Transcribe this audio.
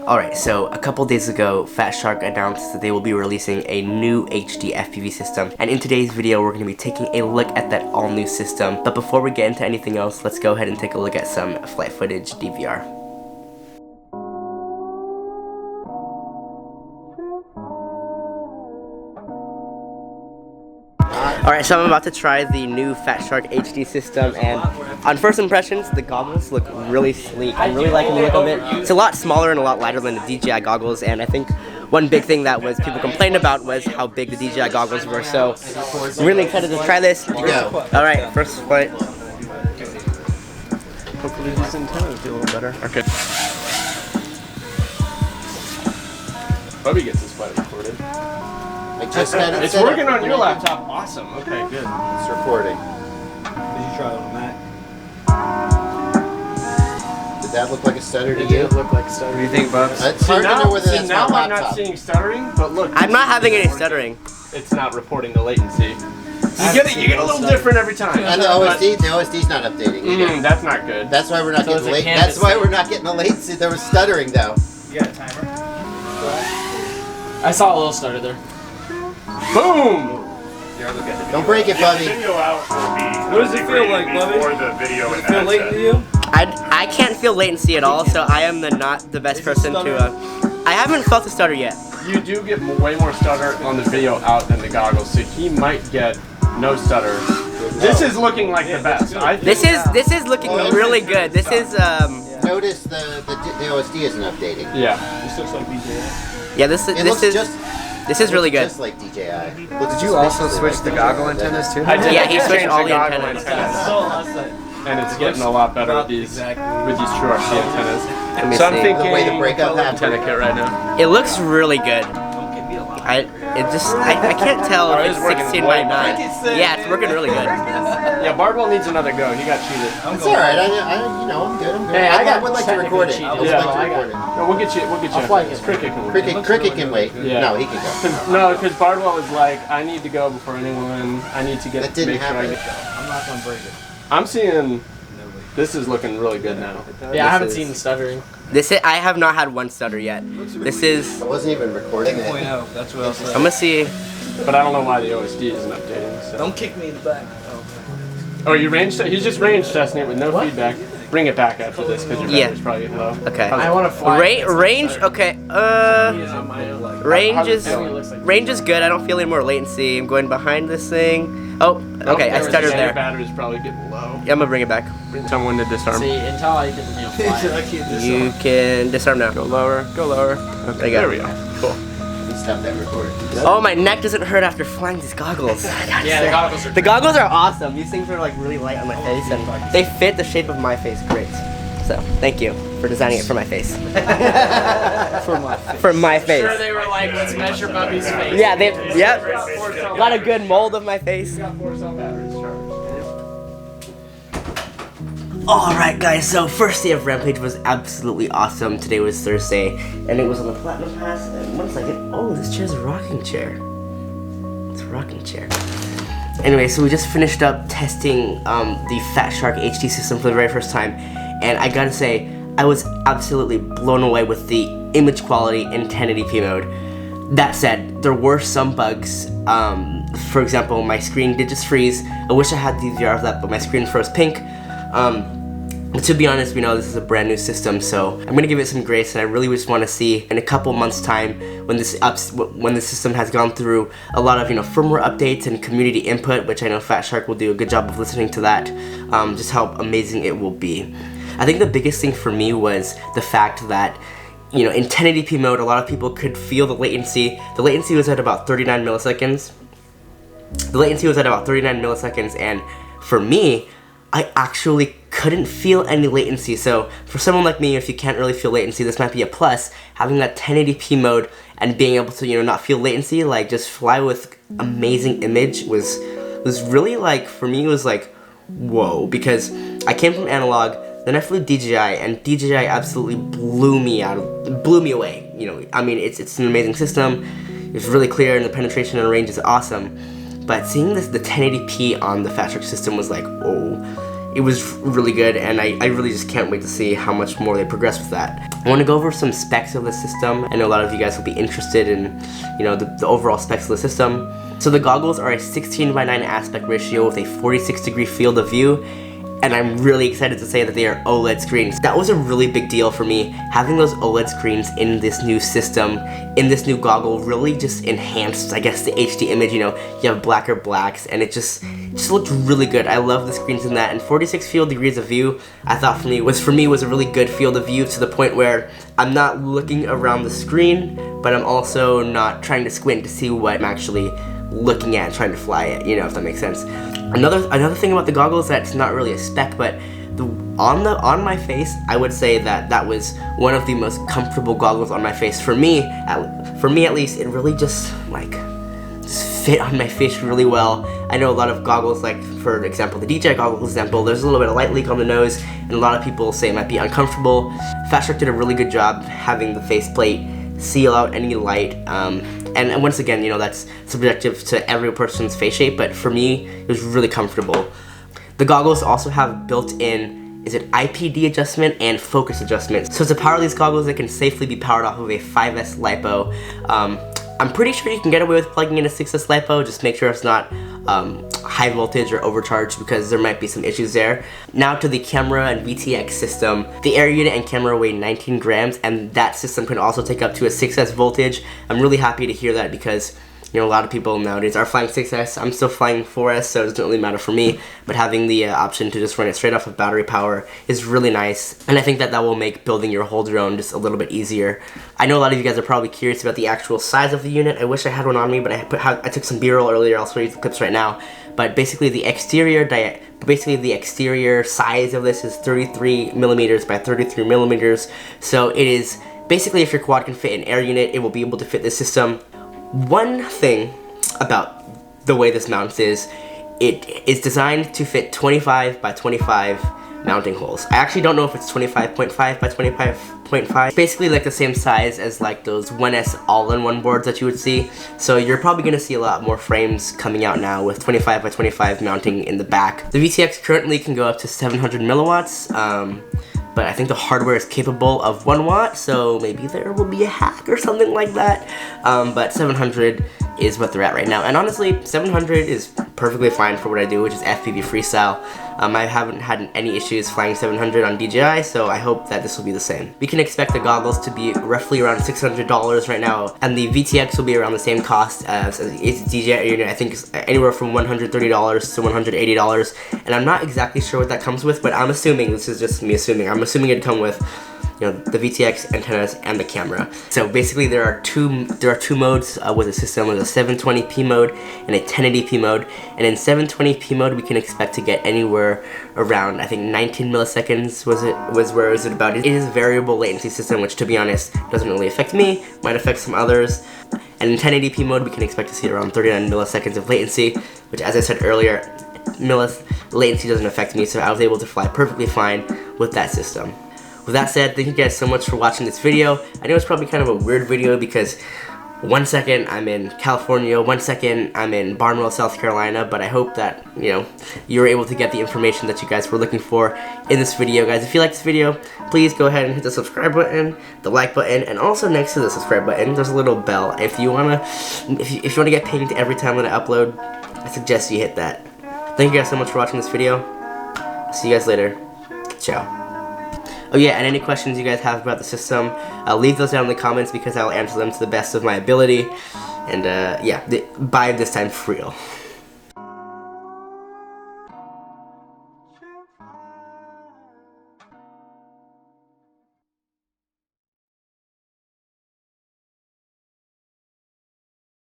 Alright, so a couple days ago, Fatshark announced that they will be releasing a new HD FPV system, and in today's video we're going to be taking a look at that all new system. But before we get into anything else, let's go ahead and take a look at some flight footage DVR. Alright, so I'm about to try the new Fatshark HD system, and on first impressions, the goggles look really sleek. I'm really liking the look of it. It's a lot smaller and a lot lighter than the DJI goggles, and I think one big thing that was people complained about was how big the DJI goggles were, so I'm really excited to try this. Alright, first flight. Hopefully these antennas will be a little better. Okay. Bubby gets his flight recorded. It's working on your laptop. Awesome. Okay, good. It's recording. Did you try it on Mac? Did that look like a stutter to It you? did look like a stutter. What do you think, Bubs? It's hard to know whether that's now my I'm not laptop. seeing stuttering, but look. I'm not having any stuttering. It's not reporting the latency. You get a little different every time. And the OSD's not updating. That's not good. That's why we're not getting late. That's why we're not getting the latency. There was stuttering though. You got a timer? I saw a little stutter there. Boom! Don't break it, Bubby. What does it feel like, Bubby? Does it feel late to you? I can't feel latency at all, so I am not the best person to. I haven't felt a stutter yet. You do get way more stutter on the video out than the goggles, so he might get no stutter. This is looking like the best. This is looking really good. This is Notice the OSD isn't updating. Yeah. This looks like DJI. Yeah, this is really good. Just like DJI. Did you also switch the goggle antennas too? I did. Yeah, he switched all the goggle antennas. And it's getting a lot better with these true RC antennas. So I'm see. thinking The way the breakup happened. antenna kit right now. It looks really good. I can't tell if it's 16 by 9. Yeah, it's working really good. Yeah, Bardwell needs another go. He got cheated. It's alright. I'm good. Hey, I would like to record it. I would like to record it. No, we'll get you. Cricket can wait. Cricket can wait. Yeah. No, he can go. No, because Bardwell was like, I need to go before anyone. I need to get. That didn't make sure I happen. get. I'm not gonna break it. I'm seeing. This is looking really good now. Yeah, I haven't seen the stuttering. I have not had one stutter yet. This is. I wasn't even recording it. 2.0, that's what I'll say. I'm gonna see. But I don't know why the OSD isn't updating. So. Don't kick me in the back. Oh, you he's just range testing it with no feedback. Bring it back after this because your battery's probably low. Okay. I want to fly. Range. Okay. Range is good. I don't feel any more latency. I'm going behind this thing. Oh. Okay. I stuttered Your there. battery's probably getting low. Yeah, I'm gonna bring it back. Tell me when to disarm. See, until I can, fly. You can disarm now. Go lower. Go lower. Okay. There we go. Cool. Stop that recording. Oh, my neck doesn't hurt after flying these goggles. Yeah, the goggles are. The goggles are awesome. These things are like really light on my face, and they fit the shape of my face great. So, thank you for designing it for my face. For my face. Sure, they were like, let's measure Bubby's face. Yeah, yep. Got a good mold of my face. Alright guys, so first day of Rampage was absolutely awesome. Today was Thursday, and it was on the Platinum Pass, and one second, oh, this chair's a rocking chair. It's a rocking chair. Anyway, so we just finished up testing the Fatshark HD system for the very first time, and I gotta say, I was absolutely blown away with the image quality in 1080p mode. That said, there were some bugs. For example, my screen did just freeze. I wish I had DVR of that, but my screen froze pink. But to be honest, we know this is a brand new system, so I'm gonna give it some grace, and I really just want to see in a couple months' time when the system has gone through a lot of firmware updates and community input, which I know Fatshark will do a good job of listening to that. Just how amazing it will be. I think the biggest thing for me was the fact that in 1080p mode, a lot of people could feel the latency. The latency was at about 39 milliseconds. And for me, I actually couldn't feel any latency. So for someone like me, if you can't really feel latency, this might be a plus. Having that 1080p mode and being able to not feel latency, like just fly with amazing image was really like, for me, it was like whoa, because I came from analog, then I flew DJI, and DJI absolutely blew me away. I mean, it's an amazing system. It's really clear, and the penetration and range is awesome. But seeing the 1080p on the Fatshark system was like, oh. it was really good, and I really just can't wait to see how much more they progress with that. I want to go over some specs of the system. I know a lot of you guys will be interested in, you know, the overall specs of the system. So the goggles are a 16:9 aspect ratio with a 46-degree field of view, and I'm really excited to say that they are OLED screens. That was a really big deal for me. Having those OLED screens in this new system, in this new goggle, really just enhanced, I guess, the HD image. You know, you have blacker blacks, and it just looked really good. I love the screens in that, and 46 field degrees of view, I thought for me was a really good field of view, to the point where I'm not looking around the screen, but I'm also not trying to squint to see what I'm actually looking at and trying to fly it, you know, if that makes sense. Another thing about the goggles that's not really a spec, but on my face, I would say that was one of the most comfortable goggles on my face. For me at least, it really just fit on my face really well. I know a lot of goggles, like for example the DJI goggles example, there's a little bit of light leak on the nose, and a lot of people say it might be uncomfortable. Fatshark did a really good job having the faceplate seal out any light, and once again, you know, that's subjective to every person's face shape, but for me, it was really comfortable. The goggles also have built-in, IPD adjustment and focus adjustment. So to power these goggles, they can safely be powered off of a 5S LiPo. I'm pretty sure you can get away with plugging in a 6S LiPo, just make sure it's not high voltage or overcharged, because there might be some issues there. Now to the camera and VTX system. The Air Unit and camera weigh 19 grams, and that system can also take up to a 6S voltage. I'm really happy to hear that, because you know, a lot of people nowadays are flying 6S. I'm still flying 4S, so it doesn't really matter for me, but having the option to just run it straight off of battery power is really nice, and I think that will make building your whole drone just a little bit easier. I know a lot of you guys are probably curious about the actual size of the unit. I wish I had one on me, but I took some B-roll earlier. I'll show you the clips right now. But basically the exterior size of this is 33 millimeters by 33 millimeters. So it is basically, if your quad can fit an Air Unit, it will be able to fit this system. One thing about the way this mounts is, it is designed to fit 25 by 25 mounting holes. I actually don't know if it's 25.5 by 25.5. Basically like the same size as like those 1S all-in-one boards that you would see. So you're probably going to see a lot more frames coming out now with 25 by 25 mounting in the back. The VTX currently can go up to 700 milliwatts. But I think the hardware is capable of 1 watt, so maybe there will be a hack or something like that. But 700 is what they're at right now, and honestly, 700 is perfectly fine for what I do, which is FPV freestyle. I haven't had any issues flying 700 on DJI, so I hope that this will be the same. We can expect the goggles to be roughly around $600 right now, and the VTX will be around the same cost as its Dji Air Unit. I think it's anywhere from $130 to $180, and I'm not exactly sure what that comes with, but I'm assuming, this is just me assuming, I'm assuming it'd come with, you know, the VTX antennas and the camera. So basically there are two modes with the system. There's a 720p mode and a 1080p mode, and in 720p mode we can expect to get anywhere around, I think 19 milliseconds where is it about. It is a variable latency system, which to be honest doesn't really affect me, might affect some others. And in 1080p mode we can expect to see around 39 milliseconds of latency, which, as I said earlier, latency doesn't affect me, so I was able to fly perfectly fine with that system. With that said, thank you guys so much for watching this video. I know it's probably kind of a weird video because 1 second I'm in California, 1 second I'm in Barnwell, South Carolina, but I hope that, you know, you were able to get the information that you guys were looking for in this video. Guys, if you like this video, please go ahead and hit the subscribe button, the like button, and also next to the subscribe button, there's a little bell. If you wanna get pinged every time that I upload, I suggest you hit that. Thank you guys so much for watching this video. See you guys later. Ciao. Oh yeah, and any questions you guys have about the system, leave those down in the comments because I'll answer them to the best of my ability. And yeah, buy this time for real.